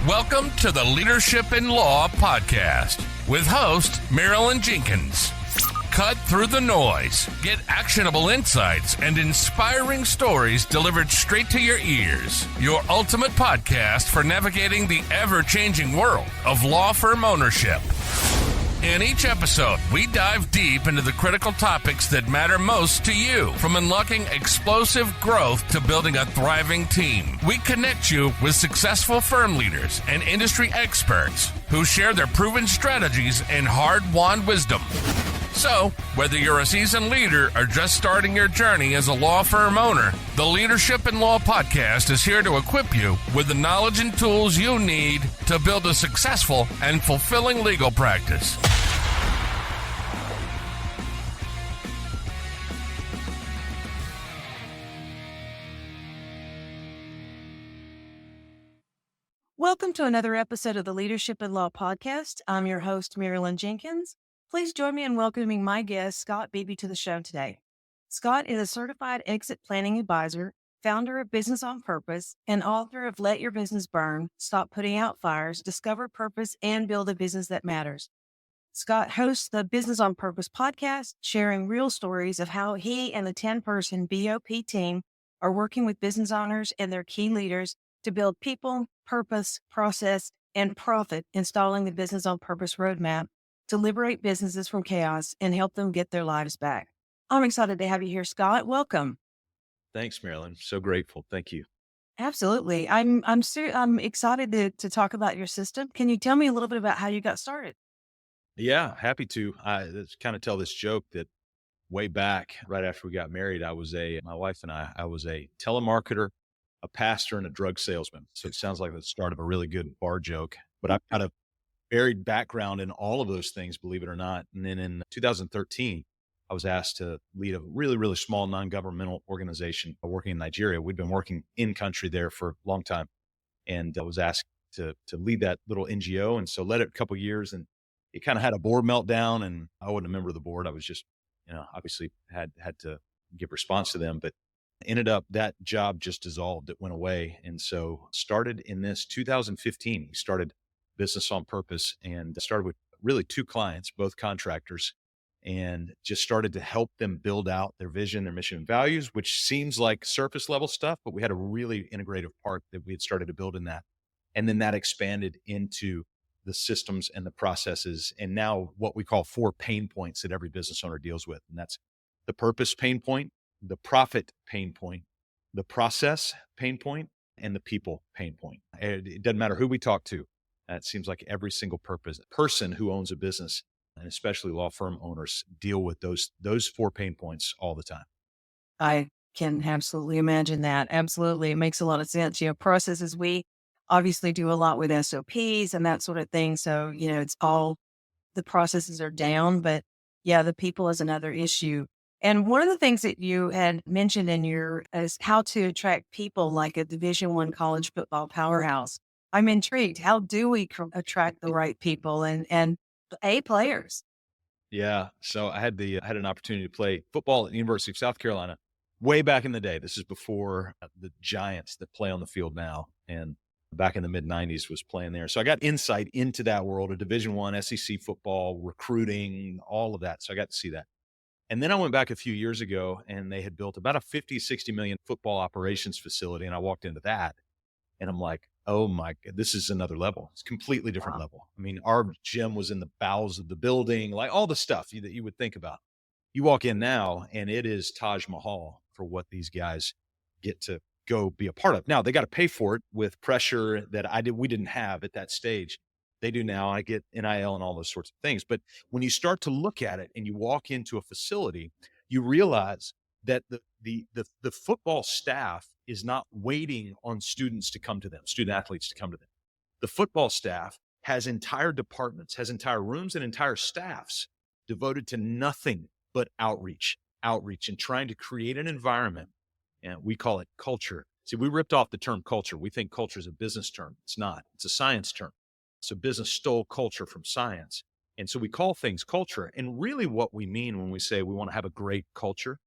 Welcome to the Leadership in Law podcast with host Marilyn Jenkins. Cut through the noise, get actionable insights and inspiring stories delivered straight to your ears. Your ultimate podcast for navigating the ever-changing world of law firm ownership. In each episode, we dive deep into the critical topics that matter most to you, from unlocking explosive growth to building a thriving team. We connect you with successful firm leaders and industry experts who share their proven strategies and hard-won wisdom. So, whether you're a seasoned leader or just starting your journey as a law firm owner, the Leadership in Law podcast is here to equip you with the knowledge and tools you need to build a successful and fulfilling legal practice. Welcome to another episode of the Leadership in Law podcast. I'm your host, Marilyn Jenkins. Please join me in welcoming my guest, Scott Beebe, to the show today. Scott is a certified exit planning advisor, founder of Business on Purpose, and author of Let Your Business Burn, Stop Putting Out Fires, Discover Purpose, and Build a Business That Matters. Scott hosts the Business on Purpose podcast, sharing real stories of how he and the 10-person BOP team are working with business owners and their key leaders to build people, purpose, process, and profit, installing the Business on Purpose roadmap to liberate businesses from chaos and help them get their lives back. I'm excited to have you here, Scott. Welcome. Thanks, Marilyn. So grateful. Thank you. Absolutely. I'm excited to talk about your system. Can you tell me a little bit about how you got started? Yeah, happy to. I kind of tell this joke that way back, right after we got married, my wife and I was a telemarketer, a pastor, and a drug salesman. So it sounds like the start of a really good bar joke, but I've got a varied background in all of those things, believe it or not. And then in 2013, I was asked to lead a really, really small non-governmental organization working in Nigeria. We'd been working in country there for a long time. And I was asked to lead that little NGO. And so led it a couple of years, and it kind of had a board meltdown, and I wasn't a member of the board. I was just, obviously had to give response to them, but ended up that job just dissolved. It went away. And so started in this 2015, we started Business on Purpose, and started with really two clients, both contractors, and just started to help them build out their vision, their mission and values, which seems like surface level stuff, but we had a really integrative part that we had started to build in that. And then that expanded into the systems and the processes, and now what we call 4 pain points that every business owner deals with. And that's the purpose pain point, the profit pain point, the process pain point, and the people pain point. It doesn't matter who we talk to. It seems like every single person who owns a business, and especially law firm owners, deal with those 4 pain points all the time. I can absolutely imagine that. Absolutely. It makes a lot of sense. Processes, we obviously do a lot with SOPs and that sort of thing. So, it's all the processes are down, but yeah, the people is another issue. And one of the things that you had mentioned is how to attract people like a Division I college football powerhouse. I'm intrigued. How do we attract the right people and A players? Yeah. So I had an opportunity to play football at the University of South Carolina way back in the day. This is before the giants that play on the field now. And back in the mid 90s was playing there. So I got insight into that world of Division I, SEC football, recruiting, all of that. So I got to see that. And then I went back a few years ago, and they had built about a 50, 60 million football operations facility. And I walked into that, and I'm like, oh my God, this is another level. It's a completely different level. I mean, our gym was in the bowels of the building, like all the stuff that you would think about. You walk in now, and it is Taj Mahal for what these guys get to go be a part of. Now they got to pay for it with pressure that we didn't have at that stage. They do now. I get NIL and all those sorts of things. But when you start to look at it and you walk into a facility, you realize that the football staff is not waiting on student athletes to come to them. The football staff has entire departments, has entire rooms and entire staffs devoted to nothing but outreach and trying to create an environment. And we call it culture. See, we ripped off the term culture. We think culture is a business term. It's not. It's a science term. So business stole culture from science. And so we call things culture. And really what we mean when we say we want to have a great culture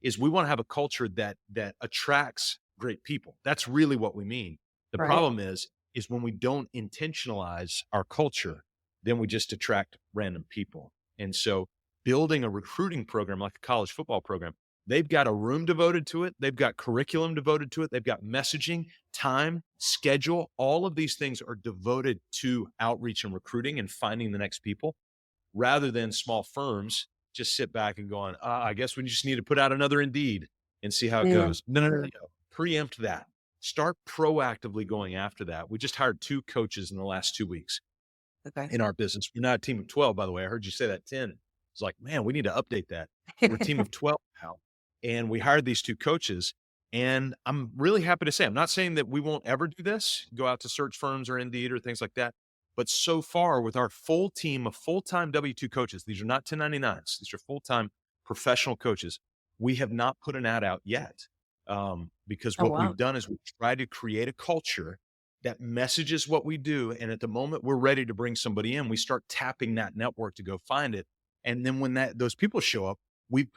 is we want to have a culture that attracts great people. That's really what we mean. The problem is is when we don't intentionalize our culture, then we just attract random people. And so building a recruiting program like a college football program, they've got a room devoted to it. They've got curriculum devoted to it. They've got messaging, time, schedule. All of these things are devoted to outreach and recruiting and finding the next people, rather than small firms just sit back and going, I guess we just need to put out another Indeed and see how it Yeah. goes. No. Preempt that. Start proactively going after that. We just hired 2 coaches in the last 2 weeks Okay. in our business. We're not a team of 12, by the way. I heard you say that 10. It's like, man, we need to update that. We're a team of 12 now. And we hired these 2 coaches. And I'm really happy to say, I'm not saying that we won't ever do this, go out to search firms or Indeed or things like that. But so far, with our full team of full-time W-2 coaches, these are not 1099s, these are full-time professional coaches, we have not put an ad out yet. Because Oh, what wow. we've done is we try to create a culture that messages what we do. And at the moment we're ready to bring somebody in, we start tapping that network to go find it. And then when those people show up, we've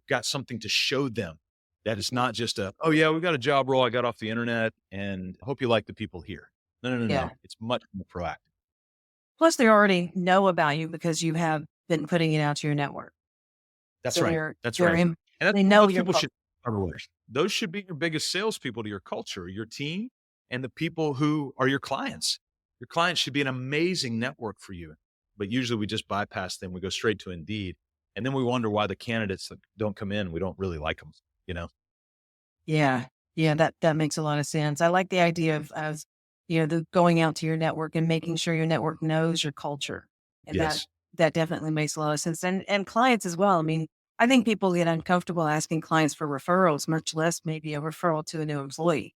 got something to show them, that it's not just oh yeah, we got a job role I got off the internet and I hope you like the people here. No. Yeah. It's much more proactive. Plus, they already know about you because you have been putting it out to your network. That's So right. they're, That's they're right. in, And that's they what know those your people should those should be your biggest salespeople to your culture, your team, and the people who are your clients. Your clients should be an amazing network for you. But usually we just bypass them. We go straight to Indeed. And then we wonder why the candidates that don't come in, we don't really like them, you know? Yeah. Yeah. That makes a lot of sense. I like the idea of the going out to your network and making sure your network knows your culture. And Yes. that definitely makes a lot of sense. And clients as well. I mean, I think people get uncomfortable asking clients for referrals, much less maybe a referral to a new employee.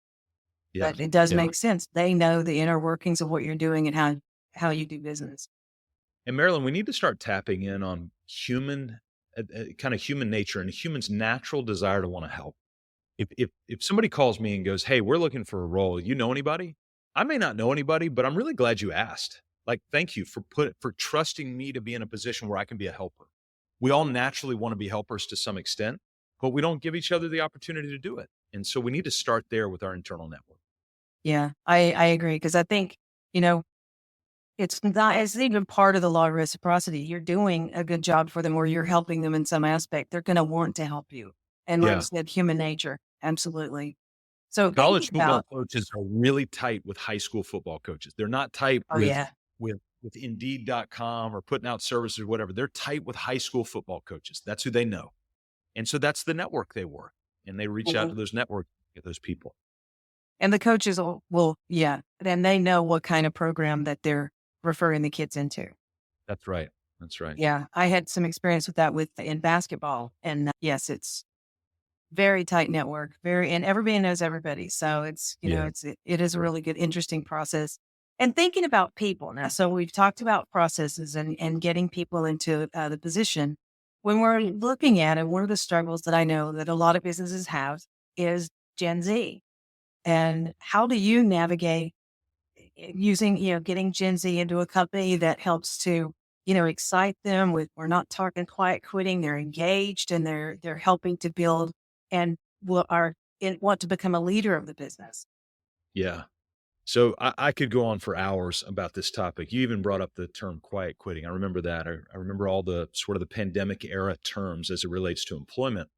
Yeah. But it does Yeah. make sense. They know the inner workings of what you're doing and how you do business. And Marilyn, we need to start tapping in on kind of human nature and humans' natural desire to want to help. If somebody calls me and goes, "Hey, we're looking for a role. You know anybody?" I may not know anybody, but I'm really glad you asked. Like, thank you for trusting me to be in a position where I can be a helper. We all naturally want to be helpers to some extent, but we don't give each other the opportunity to do it. And so we need to start there with our internal network. Yeah, I agree. Because I think, you know, it's even part of the law of reciprocity. You're doing a good job for them or you're helping them in some aspect. They're going to want to help you. And like you Yeah. said, human nature. Absolutely. So College thinking football about, coaches are really tight with high school football coaches. They're not tight oh yeah, with Indeed.com or putting out services or whatever. They're tight with high school football coaches. That's who they know. And so that's the network they work. And they reach out mhm. to those networks to get those people. And the coaches will, yeah, then they know what kind of program that they're referring the kids into. That's right. That's right. Yeah, I had some experience with that in basketball. And yes, it's very tight network, and everybody knows everybody. So it's, Yeah. it is a really good, interesting process. And thinking about people now. So we've talked about processes and getting people into the position. When we're looking at it, one of the struggles that I know that a lot of businesses have is Gen Z. And how do you navigate using, getting Gen Z into a company that helps to, excite them with, we're not talking quiet quitting, they're engaged and they're helping to build and want to become a leader of the business. Yeah. So I could go on for hours about this topic. You even brought up the term quiet quitting. I remember that. I remember all the sort of the pandemic era terms as it relates to employment.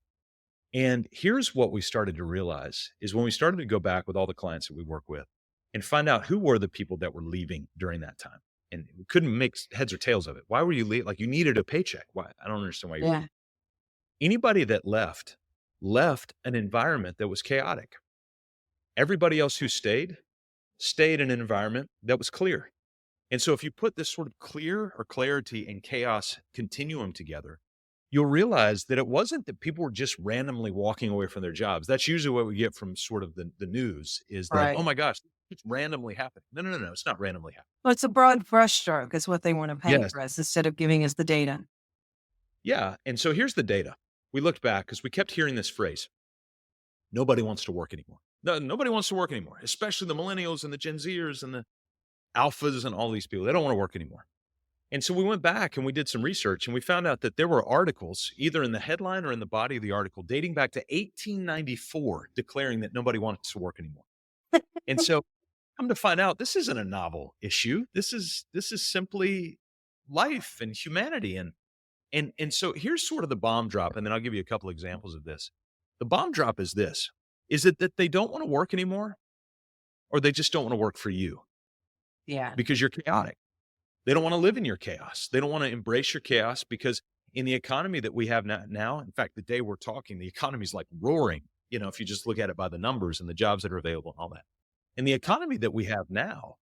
And here's what we started to realize is when we started to go back with all the clients that we work with and find out who were the people that were leaving during that time. And we couldn't make heads or tails of it. Why were you leaving? Like, you needed a paycheck. Why? I don't understand why you were Yeah. leaving. Anybody that left an environment that was chaotic. Everybody else who stayed in an environment that was clear. And so if you put this sort of clear or clarity and chaos continuum together, you'll realize that it wasn't that people were just randomly walking away from their jobs. That's usually what we get from sort of the news is that, oh Right. my gosh, it's randomly happening. No. It's not randomly happening. Well, it's a broad brushstroke is what they want to paint Yes. for us instead of giving us the data. Yeah. And so here's the data. We looked back because we kept hearing this phrase. Nobody wants to work anymore. No, nobody wants to work anymore, especially the millennials and the Gen Zers and the alphas and all these people. They don't want to work anymore. And so we went back and we did some research and we found out that there were articles either in the headline or in the body of the article dating back to 1894 declaring that nobody wants to work anymore. And so Come to find out, this isn't a novel issue. This is simply life and humanity. And so here's sort of the bomb drop, and then I'll give you a couple examples of this. The bomb drop is this: is it that they don't want to work anymore, or they just don't want to work for you Yeah. because you're chaotic? They don't want to live in your chaos. They don't want to embrace your chaos, because in the economy that we have now, in fact, the day we're talking, the economy is like roaring, if you just look at it by the numbers and the jobs that are available and all that. In the economy that we have now,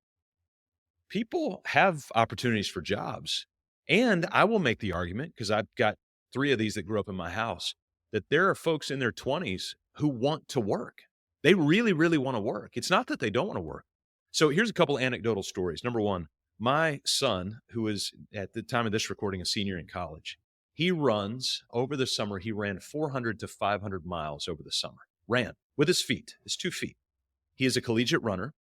people have opportunities for jobs. And I will make the argument, because I've got 3 of these that grew up in my house, that there are folks in their 20s who want to work. They really, really want to work. It's not that they don't want to work. So here's a couple anecdotal stories. Number one, my son, who is at the time of this recording a senior in college, he runs over the summer. He ran 400 to 500 miles over the summer, ran with his feet, his 2 feet. He is a collegiate runner.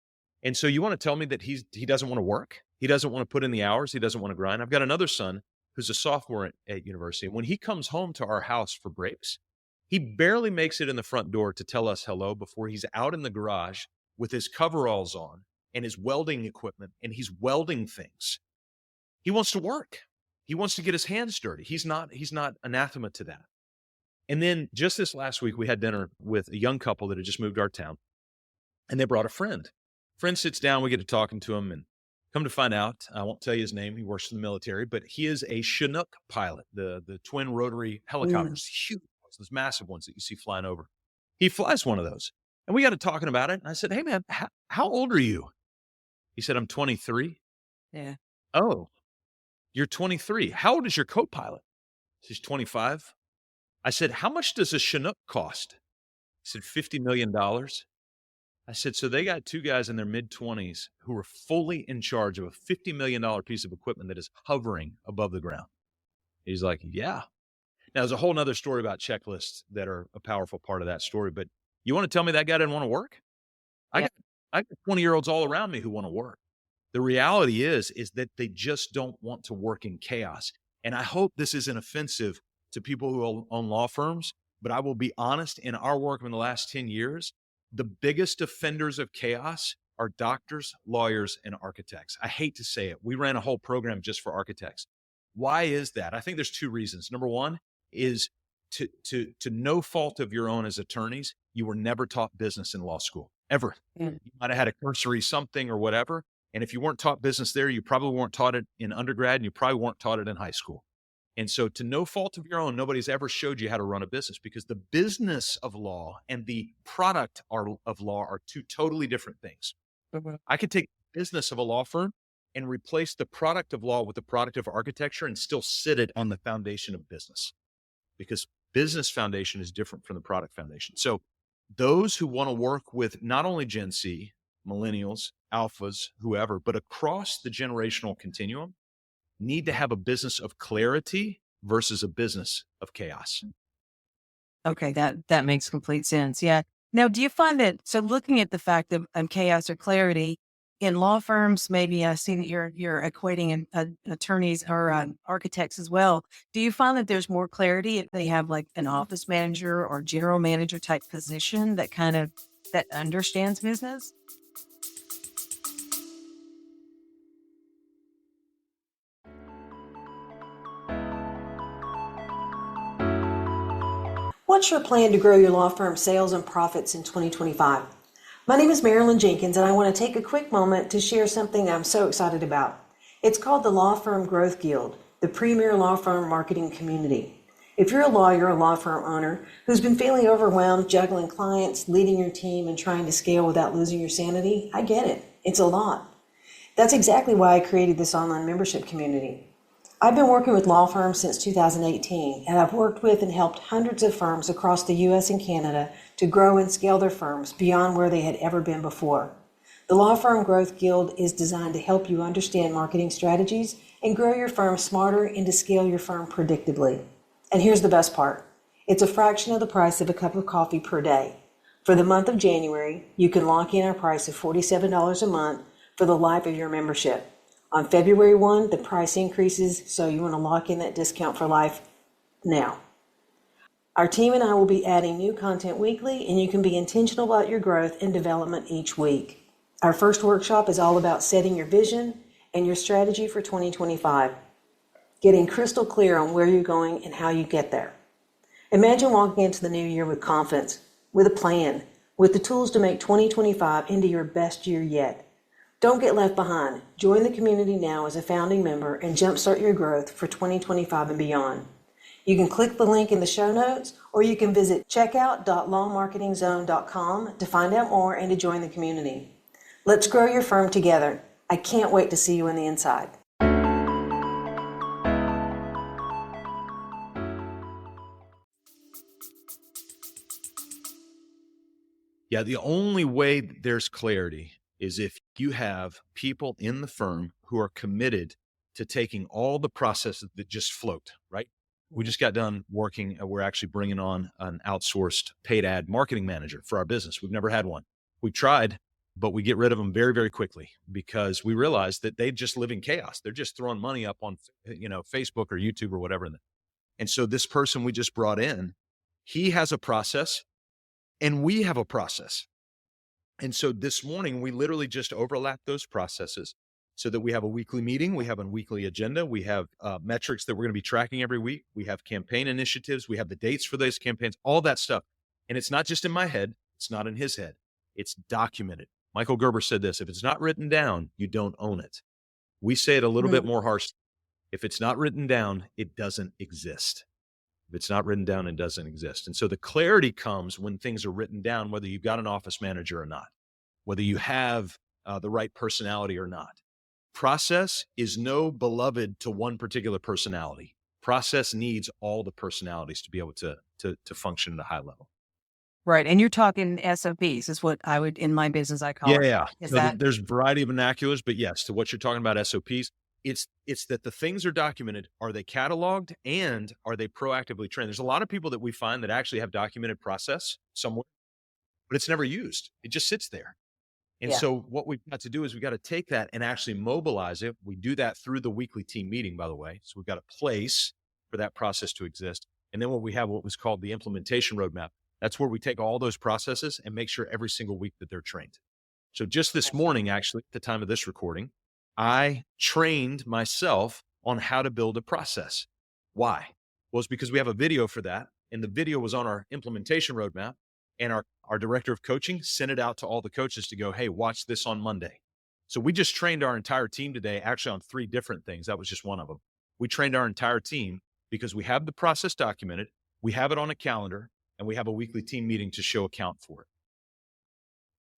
And so you want to tell me that he doesn't want to work? He doesn't want to put in the hours. He doesn't want to grind. I've got another son who's a sophomore at university. When he comes home to our house for breaks, he barely makes it in the front door to tell us hello before he's out in the garage with his coveralls on and his welding equipment, and he's welding things. He wants to work. He wants to get his hands dirty. He's not anathema to that. And then just this last week, we had dinner with a young couple that had just moved to our town, and they brought a friend. Friend sits down, we get to talking to him, and come to find out, I won't tell you his name, he works for the military, but he is a Chinook pilot, the twin rotary helicopters, huge ones, those massive ones that you see flying over. He flies one of those. And we got to talking about it, and I said, hey man, how old are you? He said, I'm 23. Yeah. Oh, you're 23. How old is your co-pilot? She's 25. I said, how much does a Chinook cost? He said, $50 million. I said, so they got 2 guys in their mid-20s who are fully in charge of a $50 million piece of equipment that is hovering above the ground. He's like, yeah. Now, there's a whole nother story about checklists that are a powerful part of that story, but you want to tell me that guy didn't want to work? I got 20-year-olds all around me who want to work. The reality is that they just don't want to work in chaos. And I hope this isn't offensive to people who own law firms, but I will be honest, in our work in the last 10 years, the biggest offenders of chaos are doctors, lawyers, and architects. I hate to say it. We ran a whole program just for architects. Why is that? I think there's 2 reasons. Number one is to no fault of your own as attorneys, you were never taught business in law school, ever. You might have had a cursory something or whatever. And if you weren't taught business there, you probably weren't taught it in undergrad, and you probably weren't taught it in high school. And so to no fault of your own, nobody's ever showed you how to run a business, because the business of law and the product of law are 2 totally different things. I could take the business of a law firm and replace the product of law with the product of architecture and still sit it on the foundation of business, because business foundation is different from the product foundation. So those who want to work with not only Gen Z, millennials, alphas, whoever, but across the generational continuum, need to have a business of clarity versus a business of chaos. Okay, that makes complete sense. Yeah. Now, do you find that, so looking at the fact of chaos or clarity in law firms, maybe I see that you're equating attorneys or architects as well. Do you find that there's more clarity if they have like an office manager or general manager type position that that understands business? What's your plan to grow your law firm sales and profits in 2025? My name is Marilyn Jenkins, and I want to take a quick moment to share something I'm so excited about. It's called the Law Firm Growth Guild, the premier law firm marketing community. If you're a lawyer or law firm owner who's been feeling overwhelmed, juggling clients, leading your team, and trying to scale without losing your sanity, I get it. It's a lot. That's exactly why I created this online membership community. I've been working with law firms since 2018, and I've worked with and helped hundreds of firms across the U.S. and Canada to grow and scale their firms beyond where they had ever been before. The Law Firm Growth Guild is designed to help you understand marketing strategies and grow your firm smarter and to scale your firm predictably. And here's the best part. It's a fraction of the price of a cup of coffee per day. For the month of January, you can lock in our price of $47 a month for the life of your membership. On February 1, the price increases, so you want to lock in that discount for life now. Our team and I will be adding new content weekly, and you can be intentional about your growth and development each week. Our first workshop is all about setting your vision and your strategy for 2025, getting crystal clear on where you're going and how you get there. Imagine walking into the new year with confidence, with a plan, with the tools to make 2025 into your best year yet. Don't get left behind. Join the community now as a founding member and jumpstart your growth for 2025 and beyond. You can click the link in the show notes, or you can visit checkout.lawmarketingzone.com to find out more and to join the community. Let's grow your firm together. I can't wait to see you on the inside. Yeah, the only way there's clarity is if you have people in the firm who are committed to taking all the processes that just float, right? We just got done working. We're actually bringing on an outsourced paid ad marketing manager for our business. We've never had one. We tried, but we get rid of them very, very quickly because we realize that they just live in chaos. They're just throwing money up on, Facebook or YouTube or whatever. And so this person we just brought in, he has a process and we have a process. And so this morning, we literally just overlap those processes so that we have a weekly meeting. We have a weekly agenda. We have metrics that we're going to be tracking every week. We have campaign initiatives. We have the dates for those campaigns, all that stuff. And it's not just in my head. It's not in his head. It's documented. Michael Gerber said this: if it's not written down, you don't own it. We say it a little bit more harsh. If it's not written down, it doesn't exist. If it's not written down, it doesn't exist. And so the clarity comes when things are written down, whether you've got an office manager or not, whether you have the right personality or not. Process is no beloved to one particular personality. Process needs all the personalities to be able to function at a high level. Right. And you're talking SOPs is what I would, in my business, I call it. Yeah. Is So that? there's a variety of vernaculars, but yes, to what you're talking about, SOPs, it's that the things are documented. Are they cataloged and are they proactively trained? There's a lot of people that we find that actually have documented process somewhere, but it's never used. It just sits there. And so what we've got to do is we've got to take that and actually mobilize it. We do that through the weekly team meeting, by the way. So we've got a place for that process to exist. And then we have what was called the implementation roadmap. That's where we take all those processes and make sure every single week that they're trained. So just this morning, actually, at the time of this recording, I trained myself on how to build a process. Why? Well, it's because we have a video for that. And the video was on our implementation roadmap. And our director of coaching sent it out to all the coaches to go, hey, watch this on Monday. So we just trained our entire team today, actually on 3 different things. That was just one of them. We trained our entire team because we have the process documented, we have it on a calendar, and we have a weekly team meeting to show account for it.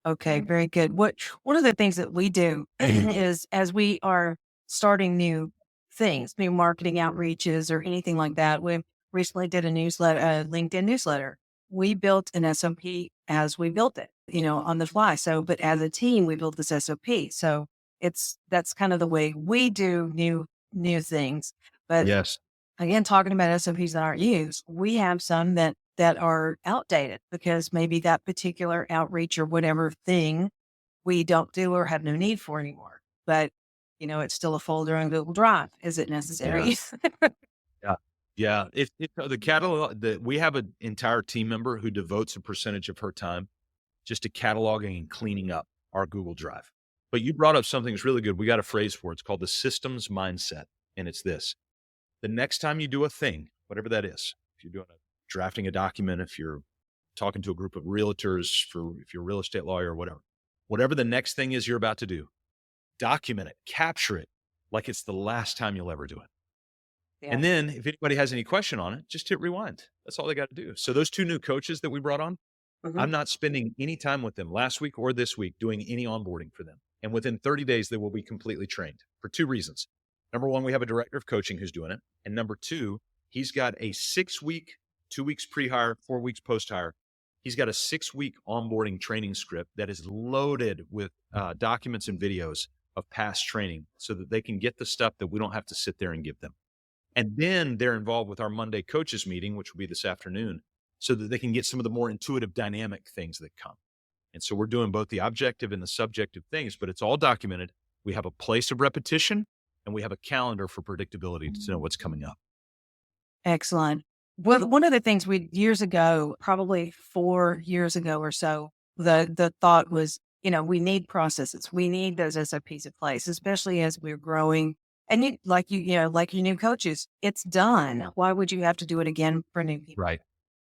Okay, very good. One of the things that we do is as we are starting new things, new marketing outreaches or anything like that, we recently did a LinkedIn newsletter. We built an SOP as we built it, on the fly. So, but as a team, we built this SOP. So that's kind of the way we do new things. But yes, again, talking about SOPs that aren't used, we have some that are outdated because maybe that particular outreach or whatever thing we don't do or have no need for anymore. But, it's still a folder on Google Drive. Is it necessary? Yeah. Yeah. The catalog that we have an entire team member who devotes a percentage of her time just to cataloging and cleaning up our Google Drive. But you brought up something that's really good. We got a phrase for it. It's called the systems mindset. And it's this: the next time you do a thing, whatever that is, if you're drafting a document, if you're talking to a group of realtors, if you're a real estate lawyer or whatever the next thing is you're about to do, document it, capture it like it's the last time you'll ever do it. Yeah. And then if anybody has any question on it, just hit rewind. That's all they got to do. So those 2 new coaches that we brought on, I'm not spending any time with them last week or this week doing any onboarding for them. And within 30 days, they will be completely trained for 2 reasons. Number 1, we have a director of coaching who's doing it. And number 2, he's got a 6-week, 2 weeks pre-hire, 4 weeks post-hire. He's got a 6-week onboarding training script that is loaded with documents and videos of past training so that they can get the stuff that we don't have to sit there and give them. And then they're involved with our Monday coaches meeting, which will be this afternoon, so that they can get some of the more intuitive, dynamic things that come. And so we're doing both the objective and the subjective things, but it's all documented. We have a place of repetition and we have a calendar for predictability to know what's coming up. Excellent. Well, one of the things we years ago, probably 4 years ago or so, the thought was we need processes. We need those SOPs in place, especially as we're growing. And like your new coaches, it's done. Why would you have to do it again for new people? Right.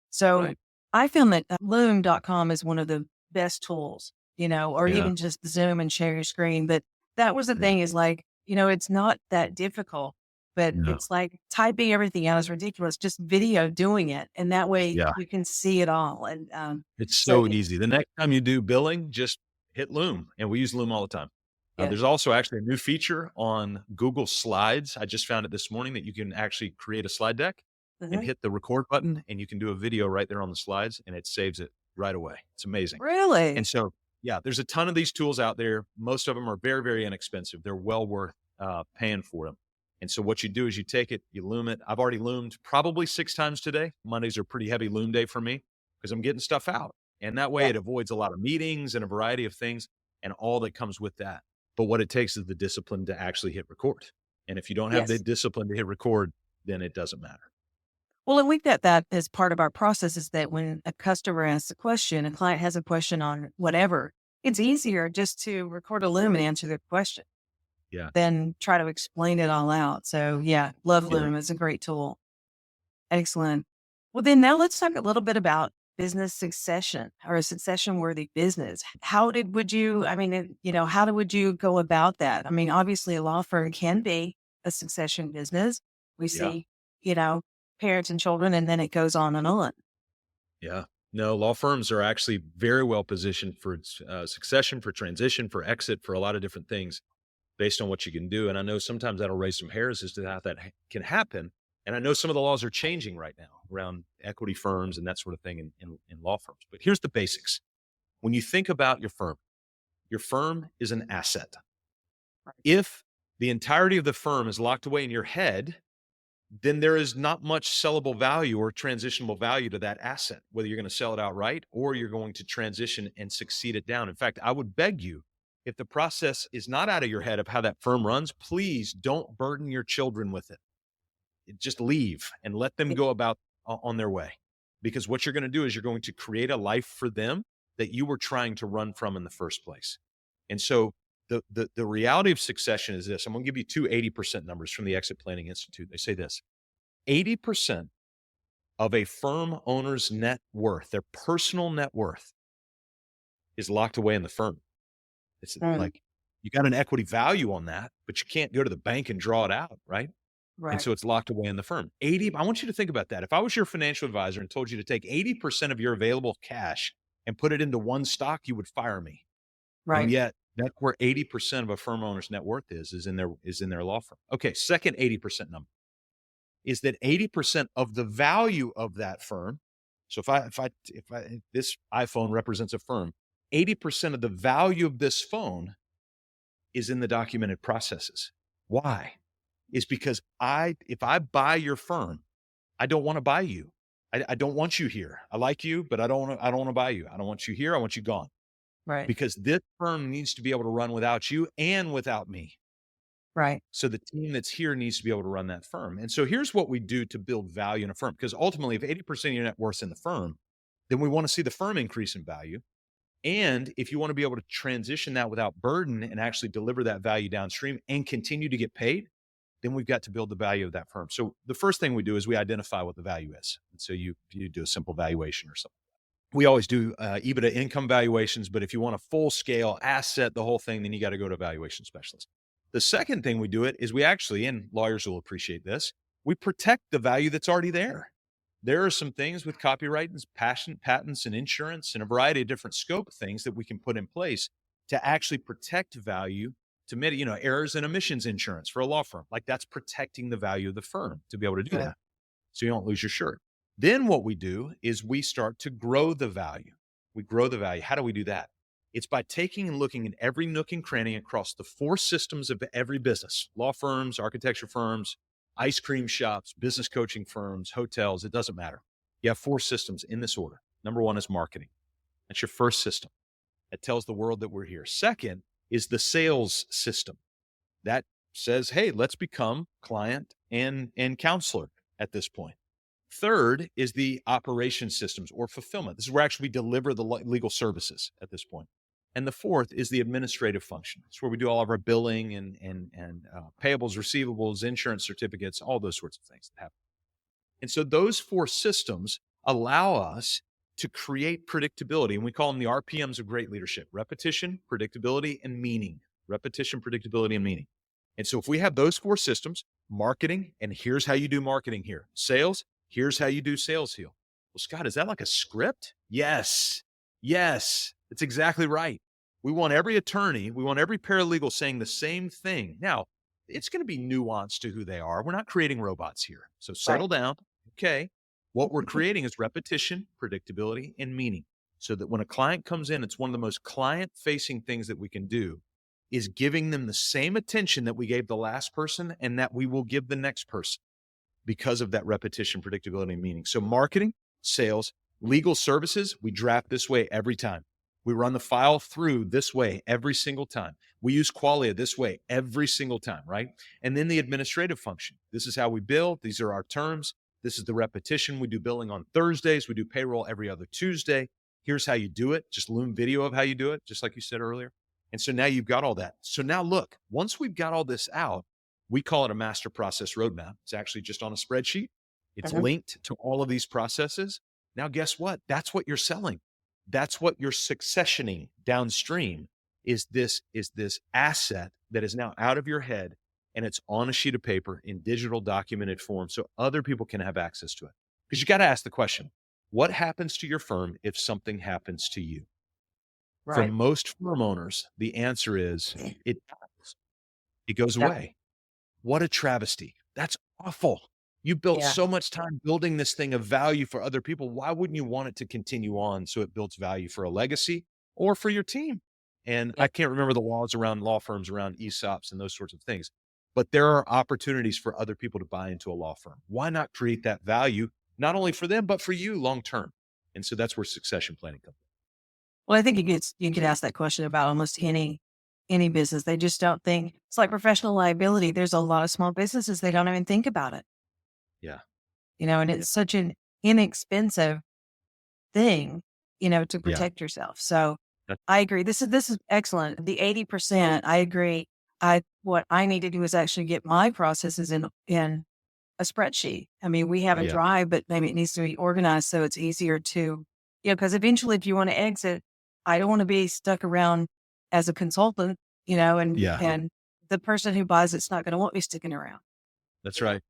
So Right. I found that loom.com is one of the best tools, or Yeah. even just Zoom and share your screen. But that was the Yeah. thing is like, it's not that difficult, but No. it's like typing everything out is ridiculous. Just video doing it. And that way Yeah. you can see it all. And It's so so easy. The next time you do billing, just hit Loom, and we use Loom all the time. Yeah. There's also actually a new feature on Google Slides. I just found it this morning that you can actually create a slide deck and hit the record button, and you can do a video right there on the slides, and it saves it right away. It's amazing. Really? And so, yeah, there's a ton of these tools out there. Most of them are very, very inexpensive. They're well worth paying for them. And so what you do is you take it, you loom it. I've already loomed probably 6 times today. Mondays are pretty heavy loom day for me because I'm getting stuff out. And that way it avoids a lot of meetings and a variety of things and all that comes with that. But what it takes is the discipline to actually hit record. And if you don't have the Yes. discipline to hit record, then it doesn't matter. Well, and we've got that as part of our process is that when a customer asks a question, a client has a question on whatever, it's easier just to record a Loom and answer their question Yeah. than try to explain it all out. So yeah, love Yeah. Loom. It's a great tool. Excellent. Well, then now let's talk a little bit about business succession or a succession worthy business. How would you, I mean, how would you go about that? I mean, obviously a law firm can be a succession business. We Yeah. see, parents and children, and then it goes on and on. Yeah. No, law firms are actually very well positioned for succession, for transition, for exit, for a lot of different things based on what you can do. And I know sometimes that'll raise some hairs as to how that can happen. And I know some of the laws are changing right now around equity firms and that sort of thing in law firms. But here's the basics. When you think about your firm is an asset. If the entirety of the firm is locked away in your head, then there is not much sellable value or transitionable value to that asset, whether you're going to sell it outright or you're going to transition and succeed it down. In fact, I would beg you, if the process is not out of your head of how that firm runs, please don't burden your children with it. Just leave and let them go about on their way. Because what you're going to do is you're going to create a life for them that you were trying to run from in the first place. And so the reality of succession is this. I'm going to give you 2 80% numbers from the Exit Planning Institute. They say this: 80% of a firm owner's net worth, their personal net worth, is locked away in the firm. It's like you got an equity value on that, but you can't go to the bank and draw it out, right? Right. And so it's locked away in the firm. I want you to think about that. If I was your financial advisor and told you to take 80% of your available cash and put it into one stock, you would fire me. Right. And yet that's where 80% of a firm owner's net worth is in their law firm. Okay. Second 80% number is that 80% of the value of that firm. So if this iPhone represents a firm, 80% of the value of this phone is in the documented processes. Why? Is because if I buy your firm, I don't want to buy you. I don't want you here. I like you, but I don't want to buy you. I don't want you here. I want you gone. Right. Because this firm needs to be able to run without you and without me. Right. So the team that's here needs to be able to run that firm. And so here's what we do to build value in a firm. Because ultimately, if 80% of your net worth's in the firm, then we want to see the firm increase in value. And if you want to be able to transition that without burden and actually deliver that value downstream and continue to get paid, then we've got to build the value of that firm. So the first thing we do is we identify what the value is. And so you do a simple valuation or something. We always do EBITDA income valuations, but if you want a full scale asset, the whole thing, then you got to go to a valuation specialist. The second thing we do is we actually, and lawyers will appreciate this, we protect the value that's already there. There are some things with copyright and patents and insurance and a variety of different scope of things that we can put in place to actually protect value, to mitigate, errors and omissions insurance for a law firm. Like that's protecting the value of the firm to be able to do that. So you don't lose your shirt. Then what we do is we start to grow the value. We grow the value. How do we do that? It's by taking and looking at every nook and cranny across the 4 systems of every business: law firms, architecture firms, ice cream shops, business coaching firms, hotels. It doesn't matter. You have 4 systems in this order. Number 1 is marketing. That's your first system. That tells the world that we're here. Second is the sales system. That says, hey, let's become client and counselor at this point. Third is the operation systems or fulfillment. This is where actually we deliver the legal services at this point. And the fourth is the administrative function. It's where we do all of our billing and payables, receivables, insurance certificates, all those sorts of things that happen. And so those four systems allow us to create predictability. And we call them the RPMs of great leadership: repetition, predictability, and meaning. Repetition, predictability, and meaning. And so if we have those four systems, marketing, and here's how you do marketing here. Sales, here's how you do sales here. Well, Scott, is that like a script? Yes. That's exactly right. We want every attorney, we want every paralegal saying the same thing. Now, it's going to be nuanced to who they are. We're not creating robots here. So settle down. Okay. What we're creating is repetition, predictability, and meaning. So that when a client comes in, it's one of the most client-facing things that we can do is giving them the same attention that we gave the last person and that we will give the next person because of that repetition, predictability, and meaning. So marketing, sales, legal services, we draft this way every time. We run the file through this way every single time. We use Qualia this way every single time, right? And then the administrative function. This is how we bill. These are our terms. This is the repetition. We do billing on Thursdays. We do payroll every other Tuesday. Here's how you do it. Just Loom video of how you do it, just like you said earlier. And so now you've got all that. So now look, once we've got all this out, we call it a master process roadmap. It's actually just on a spreadsheet. It's linked to all of these processes. Now, guess what? That's what you're selling. That's what you're successioning downstream is this asset that is now out of your head and it's on a sheet of paper in digital documented form so other people can have access to it. Because you got to ask the question, what happens to your firm if something happens to you? Right. For most firm owners, the answer is it dies. It goes away. What a travesty. That's awful. You built so much time building this thing of value for other people. Why wouldn't you want it to continue on so it builds value for a legacy or for your team? And I can't remember the laws around law firms, around ESOPs and those sorts of things, but there are opportunities for other people to buy into a law firm. Why not create that value, not only for them, but for you long term? And so that's where succession planning comes in. Well, I think you could ask that question about almost any business. They just don't think. It's like professional liability. There's a lot of small businesses, they don't even think about it. Yeah. And it's such an inexpensive thing, to protect yourself. So I agree. This is excellent. The 80%, I agree. What I need to do is actually get my processes in a spreadsheet. I mean, we have a drive, but maybe it needs to be organized so it's easier to, because eventually if you want to exit, I don't want to be stuck around as a consultant, and the person who buys it's not going to want me sticking around. That's right.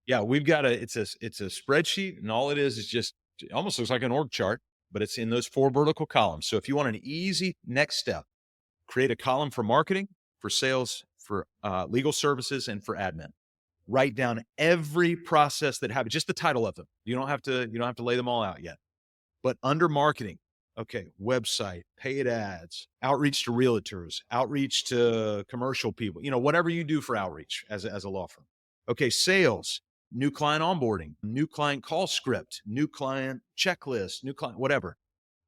Yeah, we've got it's a spreadsheet, and all it is just, it almost looks like an org chart, but it's in those 4 vertical columns. So if you want an easy next step, create a column for marketing, for sales, for legal services, and for admin. Write down every process that happens, just the title of them. You don't have to lay them all out yet. But under marketing, okay, website, paid ads, outreach to realtors, outreach to commercial people, whatever you do for outreach as a law firm. Okay, sales, new client onboarding, new client call script, new client checklist, new client, whatever.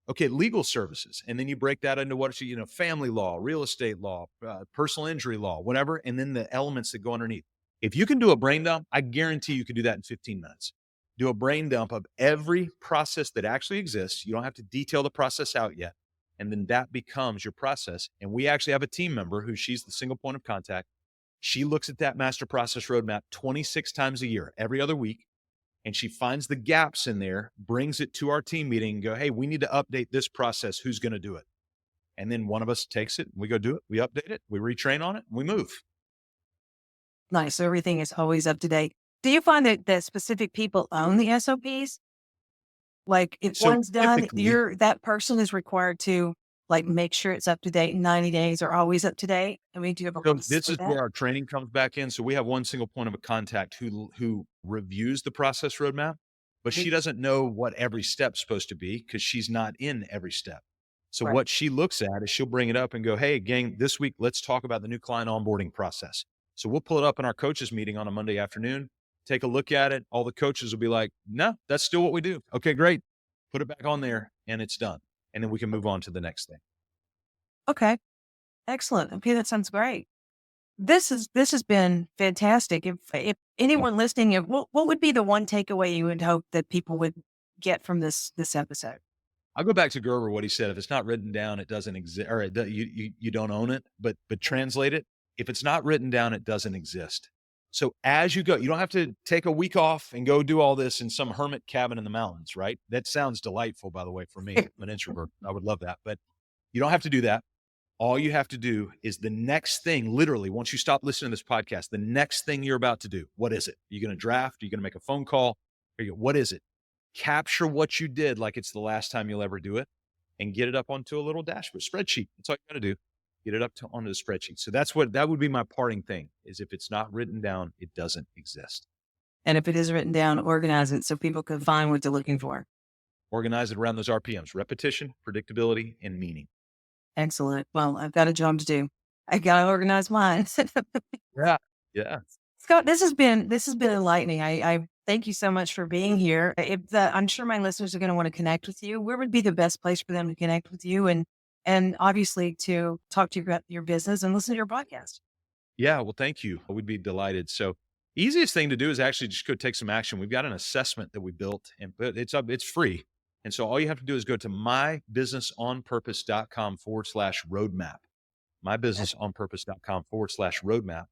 Okay, legal services. And then you break that into family law, real estate law, personal injury law, whatever. And then the elements that go underneath. If you can do a brain dump, I guarantee you can do that in 15 minutes. Do a brain dump of every process that actually exists. You don't have to detail the process out yet. And then that becomes your process. And we actually have a team member she's the single point of contact. She looks at that master process roadmap 26 times a year, every other week, and she finds the gaps in there, brings it to our team meeting and go, hey, we need to update this process. Who's going to do it? And then one of us takes it, we go do it, we update it, we retrain on it, and we move. Nice. So everything is always up to date. Do you find that specific people own the SOPs? Like if one's done, that person is required to make sure it's up to date in 90 days or always up to date? I mean, do you have a this is where our training comes back in. So we have one single point of a contact who reviews the process roadmap, but she doesn't know what every step's supposed to be because she's not in every step. So what she looks at is she'll bring it up and go, hey, gang, this week, let's talk about the new client onboarding process. So we'll pull it up in our coaches meeting on a Monday afternoon, take a look at it. All the coaches will be like, no, that's still what we do. Okay, great. Put it back on there and it's done. And then we can move on to the next thing. Okay. Excellent. Okay. That sounds great. This has been fantastic. If anyone listening, what would be the one takeaway you would hope that people would get from this episode? I'll go back to Gerber, what he said. If it's not written down, it doesn't exist, or you don't own it, but translate it. If it's not written down, it doesn't exist. So as you go, you don't have to take a week off and go do all this in some hermit cabin in the mountains, right? That sounds delightful, by the way, for me. I'm an introvert. I would love that, but you don't have to do that. All you have to do is the next thing, literally, once you stop listening to this podcast, the next thing you're about to do, what is it? Are you going to draft? Are you going to make a phone call? What is it? Capture what you did like it's the last time you'll ever do it and get it up onto a little dashboard, spreadsheet. That's all you got to do. Get it up onto the spreadsheet. So that would be my parting thing, is if it's not written down, it doesn't exist. And if it is written down, organize it so people can find what they're looking for. Organize it around those RPMs, repetition, predictability, and meaning. Excellent. Well, I've got a job to do. I got to organize mine. Yeah. Scott, this has been enlightening. I thank you so much for being here. I'm sure my listeners are going to want to connect with you. Where would be the best place for them to connect with you and obviously to talk to you about your business and listen to your podcast? Yeah. Well, thank you. We'd be delighted. So easiest thing to do is actually just go take some action. We've got an assessment that we built, and it's free. And so all you have to do is go to mybusinessonpurpose.com/roadmap, mybusinessonpurpose.com/roadmap.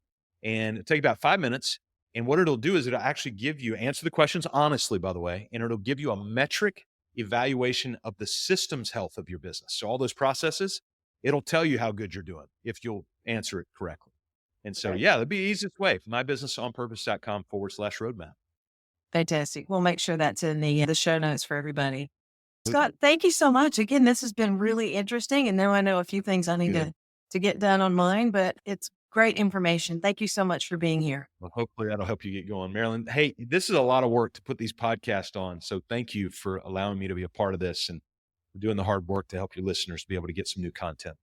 And it'll take about 5 minutes. And what it'll do is it'll actually give you, answer the questions honestly, by the way, and it'll give you a metric evaluation of the systems health of your business. So all those processes, it'll tell you how good you're doing if you'll answer it correctly. And so, that'd be the easiest way, mybusinessonpurpose.com/roadmap. Fantastic. We'll make sure that's in the show notes for everybody. Scott, thank you so much. Again, this has been really interesting. And now I know a few things I need to get done on mine, but it's great information. Thank you so much for being here. Well, hopefully that'll help you get going. Marilyn, hey, this is a lot of work to put these podcasts on. So thank you for allowing me to be a part of this and for doing the hard work to help your listeners be able to get some new content.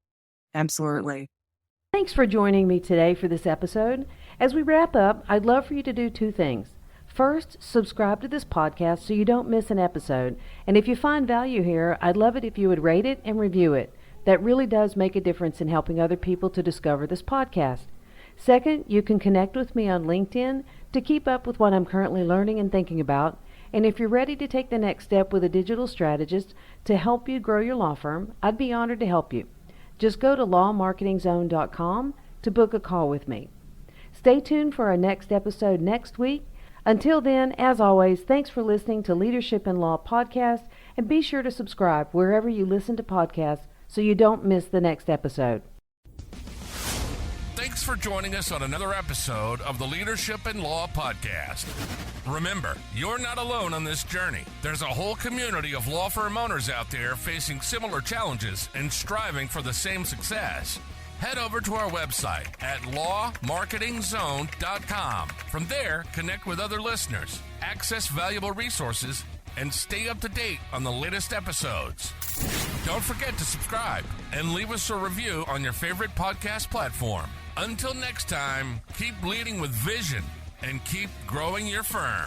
Absolutely. Thanks for joining me today for this episode. As we wrap up, I'd love for you to do 2 things. First, subscribe to this podcast so you don't miss an episode. And if you find value here, I'd love it if you would rate it and review it. That really does make a difference in helping other people to discover this podcast. Second, you can connect with me on LinkedIn to keep up with what I'm currently learning and thinking about. And if you're ready to take the next step with a digital strategist to help you grow your law firm, I'd be honored to help you. Just go to lawmarketingzone.com to book a call with me. Stay tuned for our next episode next week. Until then, as always, thanks for listening to Leadership in Law Podcast, and be sure to subscribe wherever you listen to podcasts so you don't miss the next episode. Thanks for joining us on another episode of the Leadership in Law Podcast. Remember, you're not alone on this journey. There's a whole community of law firm owners out there facing similar challenges and striving for the same success. Head over to our website at lawmarketingzone.com. From there, connect with other listeners, access valuable resources, and stay up to date on the latest episodes. Don't forget to subscribe and leave us a review on your favorite podcast platform. Until next time, keep leading with vision and keep growing your firm.